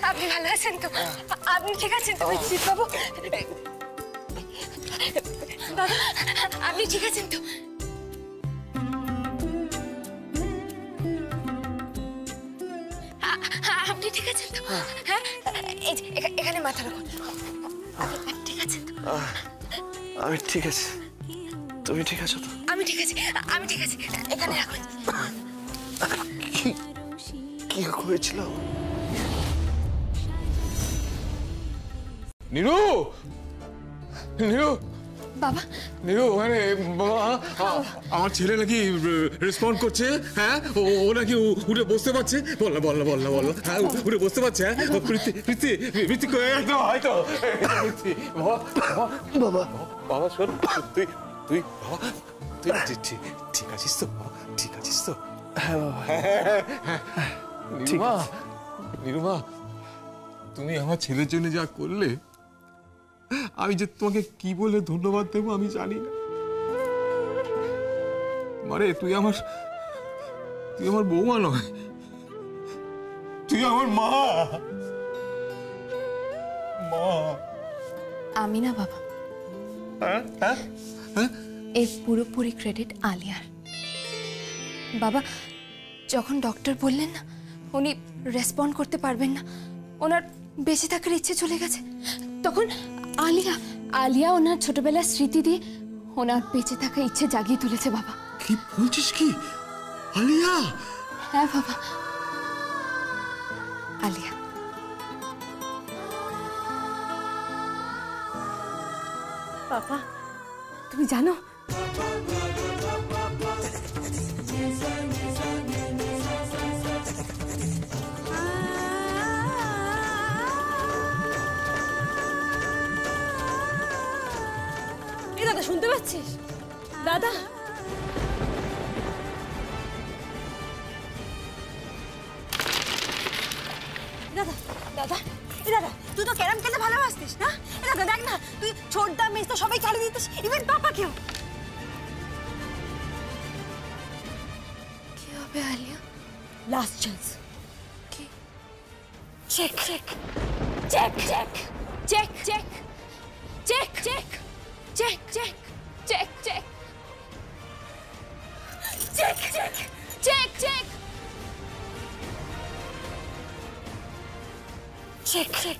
আপনি ভালো আছেন তো? আপনি ঠিক আছেন তো বিজিৎ বাবু? বাবা আপনি ঠিক আছেন তো? আপনি ঠিক আছেন তো? হ্যাঁ এখানে মাথা রাখুন। ঠিক আছেন তো? আমি ঠিক আছি। তুমি ঠিক আছো তো? আমি ঠিক আছি, আমি ঠিক আছি। এখানে রাখুন। কি হয়েছিল? নীরু, নীরু, বাবা নীরু, মানে আমার ছেলে নাকি রেসপন্ড করছে। হ্যাঁ, ও নাকি উঠে বসতে পারছে। বল না, বল না, বল না, বল না। হ্যাঁ, উঠে বসতে পারছে। হ্যাঁ, প্রীতি, প্রীতি, প্রীতি একদম হয়তো। বাবা, বাবা শোন, তুই তুই বাবা, তুই ঠিক আছিস তো? ঠিক আছিস তো? হ্যাঁ বাবা। নিরুমা, নিরুমা, তুমি আমার ছেলের জন্য যা করলে, আমি যে তোমাকে কি বলে ধন্যবাদ দেবো আমি জানি না। মারে তুই আমার বৌমা নয়, তুই আমার মা। মা আমি না বাবা, এর পুরোপুরি ক্রেডিট আলিয়ার। বাবা যখন ডক্টর বললেন না উনি রেসপন্ড করতে পারবেন না, ওনার বেঁচে থাকার ইচ্ছে চলে গেছে, তখন আলিয়া ওনার ছোটবেলার স্মৃতি দিয়ে ওনার বেঁচে থাকার ইচ্ছে জাগিয়ে তুলেছে। বাবা কি বলছিস? কি আলিয়া? হ্যাঁ বাবা, আলিয়া। বাবা তুমি জানো দাদা, শুনতে পাচ্ছিস দাদা? দাদা দাদা দাদা, তুই তো ক্যারাম খেলতে ভালোবাসতিস না? দাদা দেখ না, তুই ছোটদা মেজদা সবাই চালিয়ে দিতিস, ইভেন পাপাকেও। কি হবে আলিয়া? Last chance. কি? Check check check check check check check check check check check check check check check check check, check.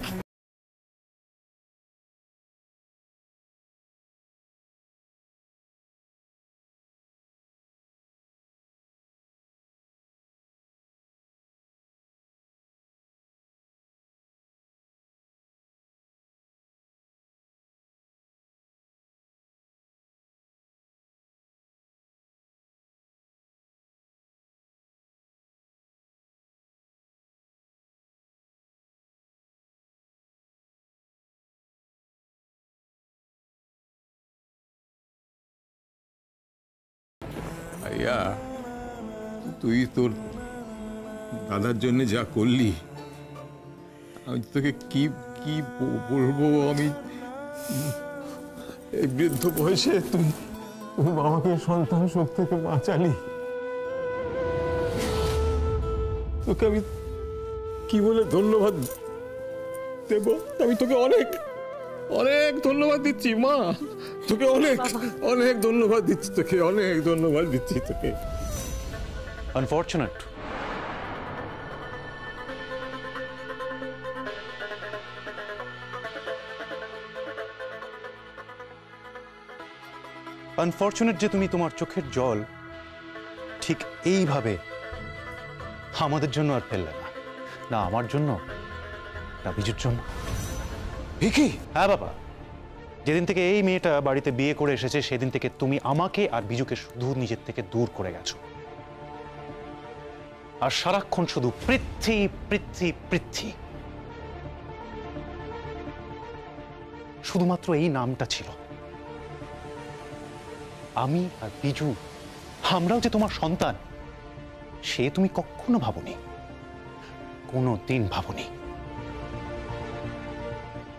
আইয়া, তুই তোর দাদার জন্য যা করলি, আমি তোকে কি কি বলবো? আমি এই বৃদ্ধ বয়সে তুই বাবাকে সন্তান শোক থেকে বাঁচালি, তোকে আমি কি বলে ধন্যবাদ দেব? আমি তোকে অনেক অনেক ধন্যবাদ দিচ্ছি মা, তোকে অনেক অনেক ধন্যবাদ দিচ্ছি, তোকে অনেক ধন্যবাদ দিচ্ছি তোকে। আনফরচুনেট, আনফরচুনেট যে তুমি তোমার চোখের জল ঠিক এইভাবে আমাদের জন্য আর ফেললে না, না আমার জন্য না বিজুর জন্য। ভিকি? হ্যাঁ বাবা, যেদিন থেকে এই মেয়েটা বাড়িতে বিয়ে করে এসেছে সেদিন থেকে তুমি আমাকে আর বিজুকে শুধু নিজের থেকে দূর করে গেছো, আর সারাক্ষণ শুধু পৃথ্বী পৃথ্বী পৃথ্বী, শুধুমাত্র এই নামটা ছিল। আমি আর বিজু আমরাও যে তোমার সন্তান সে তুমি কখনো ভাবনি, কোনো দিন ভাবনি।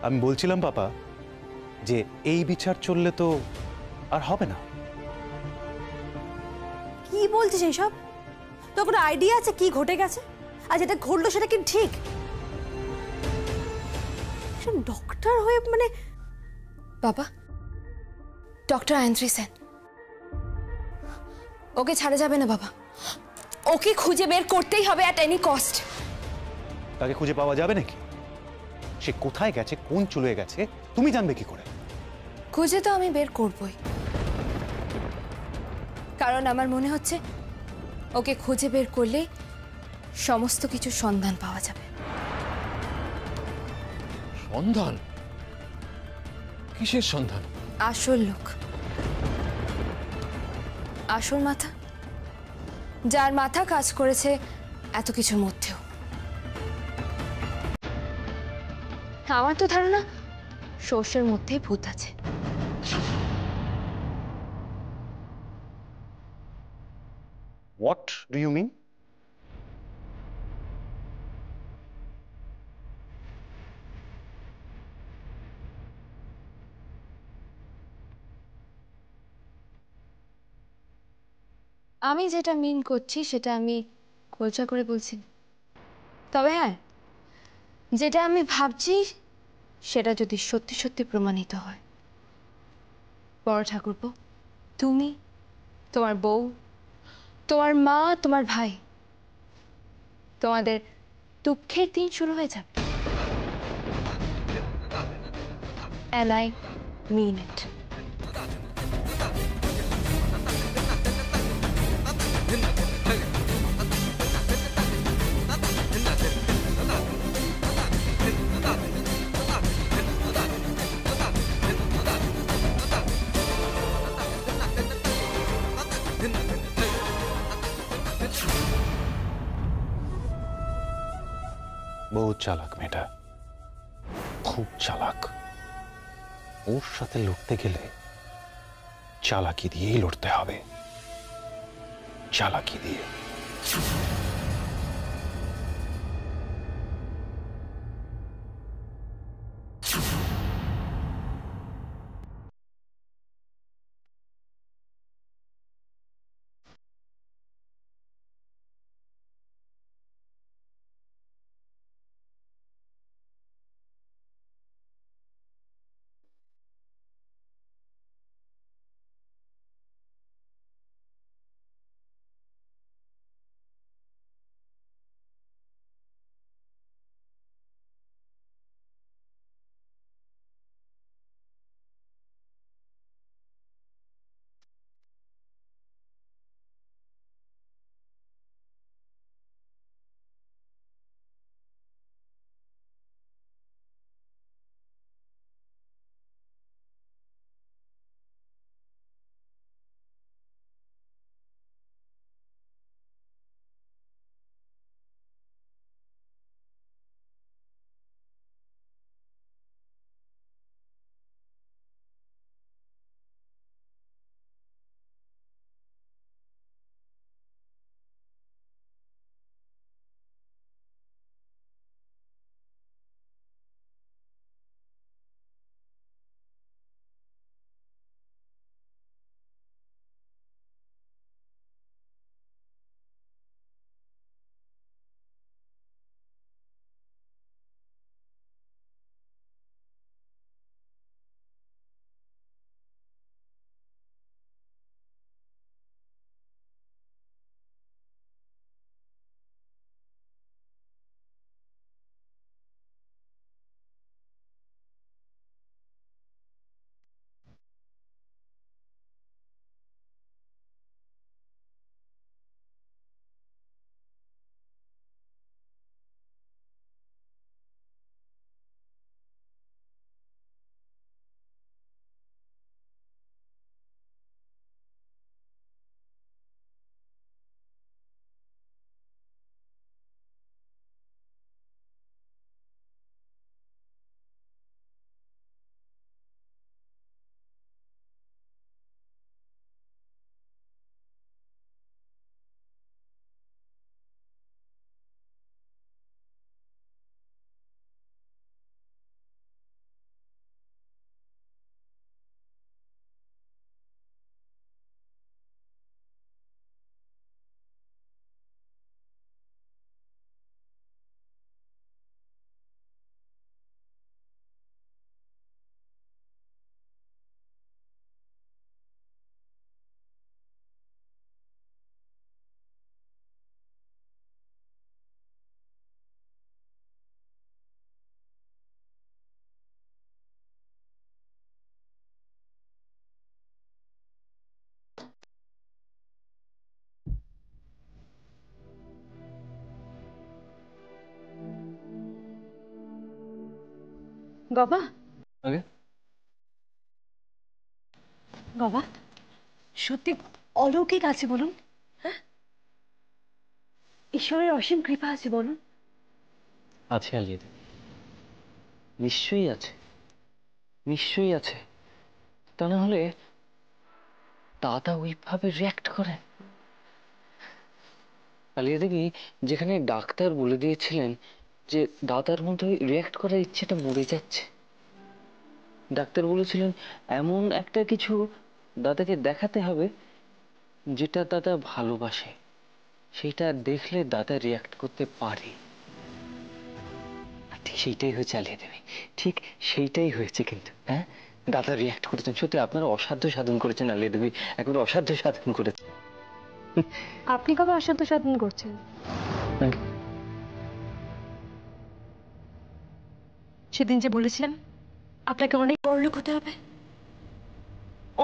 আমি বলছিলাম বাবা যে এই বিচার চললে তো আর হবে না। কি বলছিস এইসব? তোর কোনো আইডিয়া আছে কি ঘটে গেছে? আর যেটা ঘটলো সেটা কি ঠিক? ডক্টর হয়ে মানে বাবা, ডক্টর আয়ন্ত্রী সেন, ওকে ছাড়া যাবে না বাবা। ওকে খুঁজে বের করতেই হবে অ্যাট এনি কস্ট। তাকে খুঁজে পাওয়া যাবে নাকি? সে কোথায় গেছে, কোন চলে গেছে, তুমি জানবে কি করে? খুঁজে তো আমি বের করবই, কারণ আমার মনে হচ্ছে ওকে খুঁজে বের করলেই সমস্ত কিছু সন্ধান পাওয়া যাবে। সন্ধান? কিসের সন্ধান? আসল লোক, আসল মাথা, যার মাথা কাজ করেছে এত কিছুর মধ্যেও। আমার তো ধারণা সর্ষের মধ্যেই ভূত আছে। What do you mean? আমি যেটা মিন করছি সেটা আমি খোলসা করে বলছি না। তবে হ্যাঁ, যেটা আমি ভাবছি সেটা যদি সত্যি সত্যি প্রমাণিত হয়, বড় ঠাকুরপো, তুমি, তোমার বউ, তোমার মা, তোমার ভাই, তোমাদের দুঃখের দিন শুরু হয়ে যাবে। And I mean it. বহুত চালাক মেয়েটা, খুব চালাক। ওর সাথে লড়তে গেলে চালাকি দিয়েই লড়তে হবে, চালাকি দিয়ে। গবা আগে গবা সত্যি অলৌকিক আছে বলুন, হ্যাঁ? ঈশ্বরের অসীম কৃপা আছে বলুন। আছে আলিয়া দেবী, নিশ্চয়ই আছে, নিশ্চয়ই আছে। তা না হলে দাদা ওইভাবে রিয়াক্ট করে? আলিয়া দেবী, যেখানে ডাক্তার বলে দিয়েছিলেন যে দাদার মধ্যে ওই রিয়াক্ট করার ইচ্ছেটা মরে যাচ্ছে, ডাক্তার বলেছিলেন এমন একটা কিছু দাদাকে দেখাতে হবে যেটা দাদা ভালোবাসে, সেটা দেখলে দাদা রিয়াক্ট করতে পারে। ঠিক সেইটাই হয়েছে আলিয়া দেবী, ঠিক সেইটাই হয়েছে। কিন্তু হ্যাঁ, দাদা রিয়াক্ট করেছেন। সত্যি আপনারা অসাধ্য সাধন করেছেন আলিয়া দেবী, একবার অসাধ্য সাধন করেছেন। আপনি কবে অসাধ্য সাধন করছেন? সেদিন যে বলেছিলাম আপনাকে অনেক বড়লোক হতে হবে,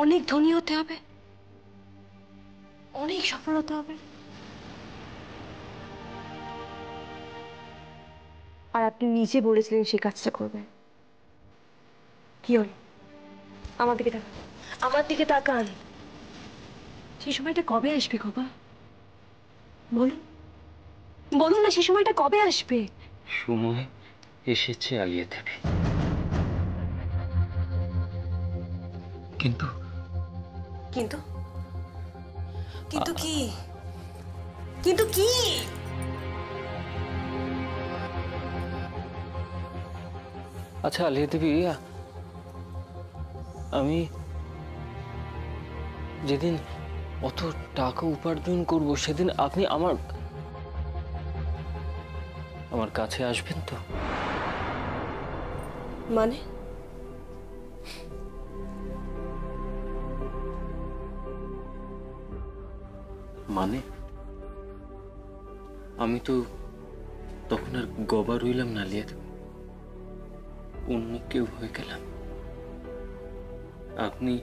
অনেক ধনী হতে হবে, অনেক সফল হতে হবে, আর আপনি নিজে বলেছিলেন সেই কাজটা করবেন। কি হল? আমার দিকে তাকান, আমার দিকে তাকান। সেই সময়টা কবে আসবে বাবা? বলুন, বলুন না, সেই সময়টা কবে আসবে? সময় এসেছে আলিয়া দেবী, কিন্তু কিন্তু কিন্তু কি? কিন্তু কি? আচ্ছা আলিয়া দেবী, আমি যেদিন অত টাকা উপার্জন করব সেদিন আপনি আমার কাছে আসবেন তো? মানে? মানে আমি তো তখন আর গবা রইলাম না আলিয়া দেবী, অন্য কেউ হয়ে গেলাম। আপনি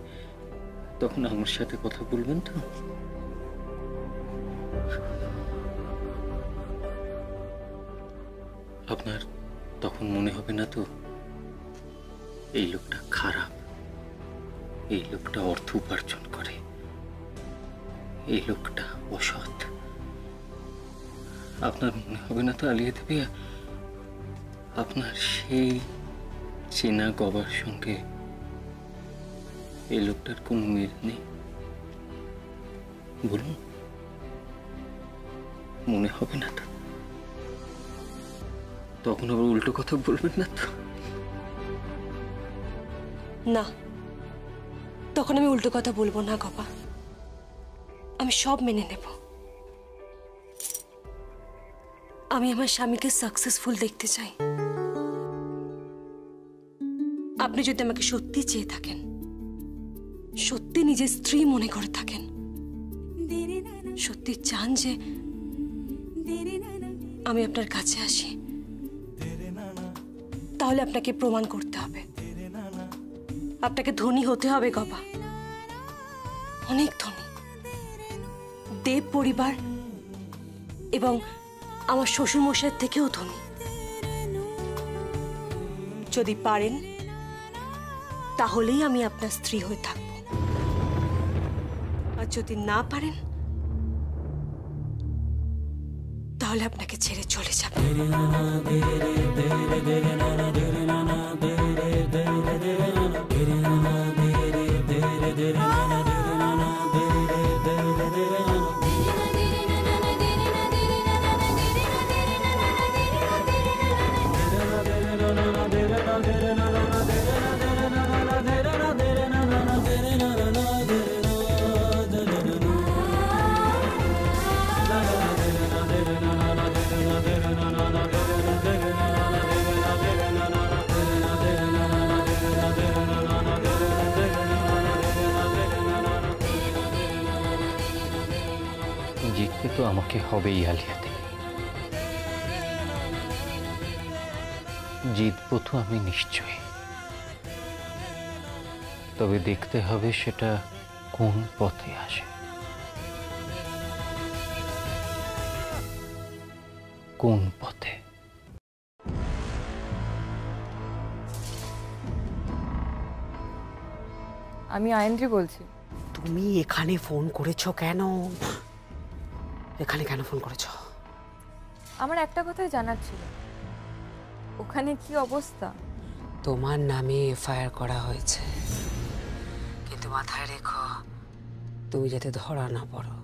তখন আমার সাথে কথা বলবেন তো? আপনার তখন মনে হবে না তো এই লোকটা খারাপ, এই লোকটা অর্থ উপার্জন করে, এই লোকটা অসৎ? আপনার মনে হবে না তো আলিয়া দেবী আপনার সেই চেনা গবার সঙ্গে এই লোকটার কোনো মিল নেই? বলুন, মনে হবে না তো? তখন আবার উল্টো কথা বলবেন না তো? না, তখন আমি উল্টো কথা বলবো না গপা, আমি সব মেনে নেব। আমি আমার স্বামীকে সাকসেসফুল দেখতে চাই। আপনি যদি আমাকে সত্যি চেয়ে থাকেন, সত্যি নিজের স্ত্রী মনে করে থাকেন, সত্যি চান যে আমি আপনার কাছে আসি, তাহলে আপনাকে প্রমাণ করতে হবে, আপনাকে ধনী হতে হবে গবা, অনেক ধনী, দেব পরিবার এবং আমার শ্বশুরমশাইয়ের থেকেও ধনী। যদি পারেন তাহলেই আমি আপনার স্ত্রী হয়ে থাকব, আর যদি না পারেন তাহলে আপনাকে ছেড়ে চলে যাবে। জিততে তো আমাকে হবেই আলিয়া দেবী, জিতবো তো আমি নিশ্চয়ই। তবে দেখতে হবে সেটা কোন পথে আসে, কোন পথে। আমি আয়েন্দ্রি বলছি। তুমি এখানে ফোন করেছো কেন? এখানে কেন ফোন করেছো? আমার একটা কথাই জানার ছিল, ওখানে কি অবস্থা? তোমার নামে এফআইআর করা হয়েছে, কিন্তু মাথায় রেখো তুমি যাতে ধরা না পড়ো।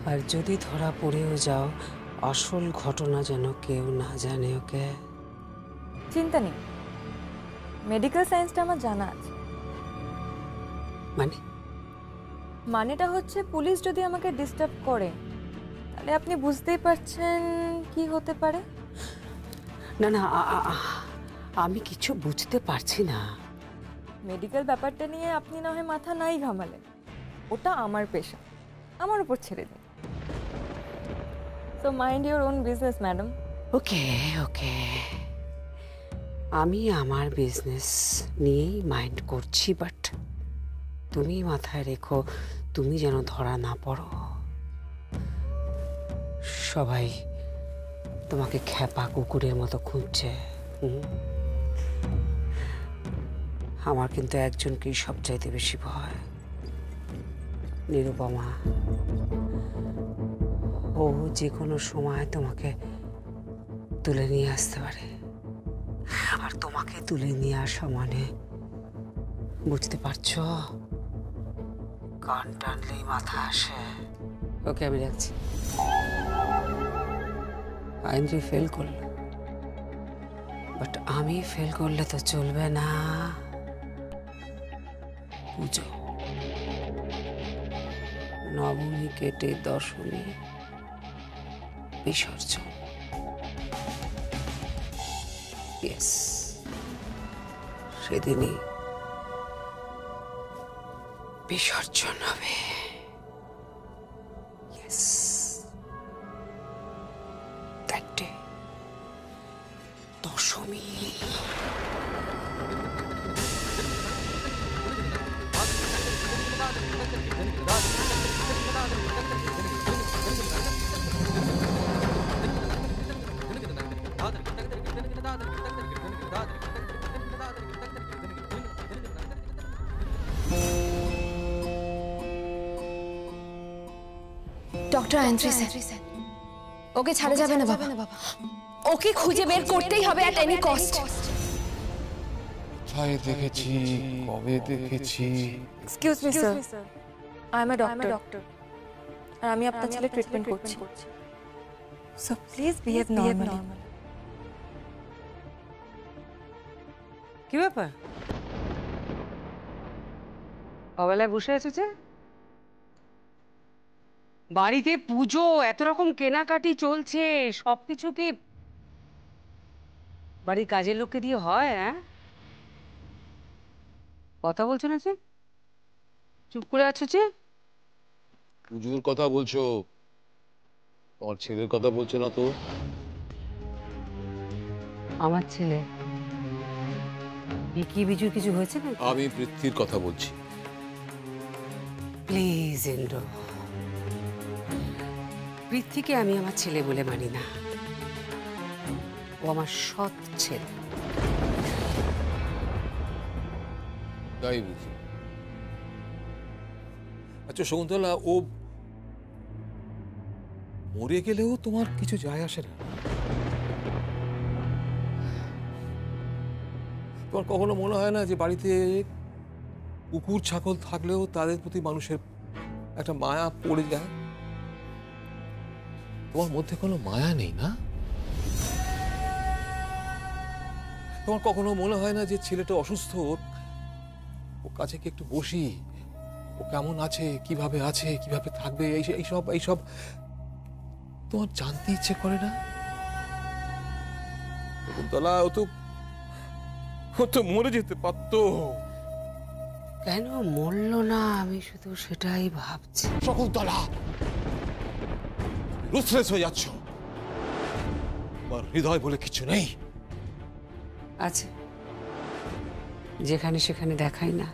আর যদি ধরা পড়েও যাও, আসল ঘটনা যেন কেউ না জানে। ওকে? চিন্তা নেই, মেডিকেল সায়েন্সটা আমার জানা আছে। মানে? মানেটা হচ্ছে পুলিশ যদি আমাকে ডিস্টার্ব করে তাহলে আপনি বুঝতেই পারছেন কি হতে পারে। না না, আমি কিছু বুঝতে পারছি না। মেডিকেল ব্যাপারটা নিয়ে আপনি না হয় মাথা নাই ঘামালেন, ওটা আমার পেশা, আমার উপর ছেড়ে দিন। So mind your own business madam. Okay okay, আমি আমার বিজনেস নিয়েই মাইন্ড করছি, বাট তুমি মাথায় রেখো তুমি যেন ধরা না পড়ো। সবাই তোমাকে খ্যাপা কুকুরের মতো খুঁজছে। আমার কিন্তু একজনকেই সবচাইতে বেশি ভয়, নিরুপমা। ও যে কোনো সময় তোমাকে তুলে নিয়ে আসতে পারে, আর তোমাকে তুলে নিয়ে আসা মানে বুঝতে পারছো, কান টানলেই মাথা আসে। ওকে, আমি রাখছি। আইনজি ফেল করলো, বাট আমি ফেল করলে তো চলবে না। পুজো, নবমী কেটে দশমী বিসর্জন। ইয়েস, সেদিনই বিসর্জন হবে। Yes, that day, Dashami. Doctor Aindri sir, okay ছাড়া যাবে না বাবা। ওকে খুঁজে বের করতেই হবে অ্যাট এনি কস্ট। কোথায় দেখেছি, কবে দেখেছি? Excuse me sir, I am a doctor, আর আমি আপনার ছেলে ট্রিটমেন্ট করছি। So please behave normally. কি ব্যাপার? অবেলায় বসে আছো যে? বাড়িতে পুজো, এত রকম কেনাকাটি চলছে, সবকিছু কি বাড়ির কাজের লোককে দিয়ে হয়? হ্যাঁ, কথা বলছো না যে, চুপ করে আছো যে? পুজোর কথা বলছো, তোমার ছেলের কথা বলছো না তো? আমার ছেলে কি বিজুর কিছু হয়েছে না? আমি পৃথ্বীর কথা বলছি। প্লিজ ইন্দ্র, পৃথ্বীকে আমি আমার ছেলে বলে মানি না। ও আমার সৎ ছেলে। তাই বুঝি? আচ্ছা শকুন্তলা, ও মরে গেলেও তোমার কিছু যায় আসে না? তোমার কখনো মনে হয় না যে বাড়িতে কুকুর ছাগল থাকলেও তাদের প্রতি মানুষের একটা মায়া পড়ে যায়? তোমার মধ্যে কোনো মায়া নেই না? তোমার কখনো মনে হয় না যে ছেলেটা অসুস্থ, ও কাছে কি একটু বসি, ও কেমন আছে, কিভাবে আছে, কিভাবে থাকবে, এইসব তোমার জানতে ইচ্ছে করে না? শকুন্তলা, ও তো মরে যেতে পারতো। কেন মরল না, আমি শুধু সেটাই ভাবছি। শকুন্তলা, রুথলেস হয়ে যাচ্ছ। তোমার হৃদয় বলে কিছু নেই। আছে, যেখানে সেখানে দেখাই না।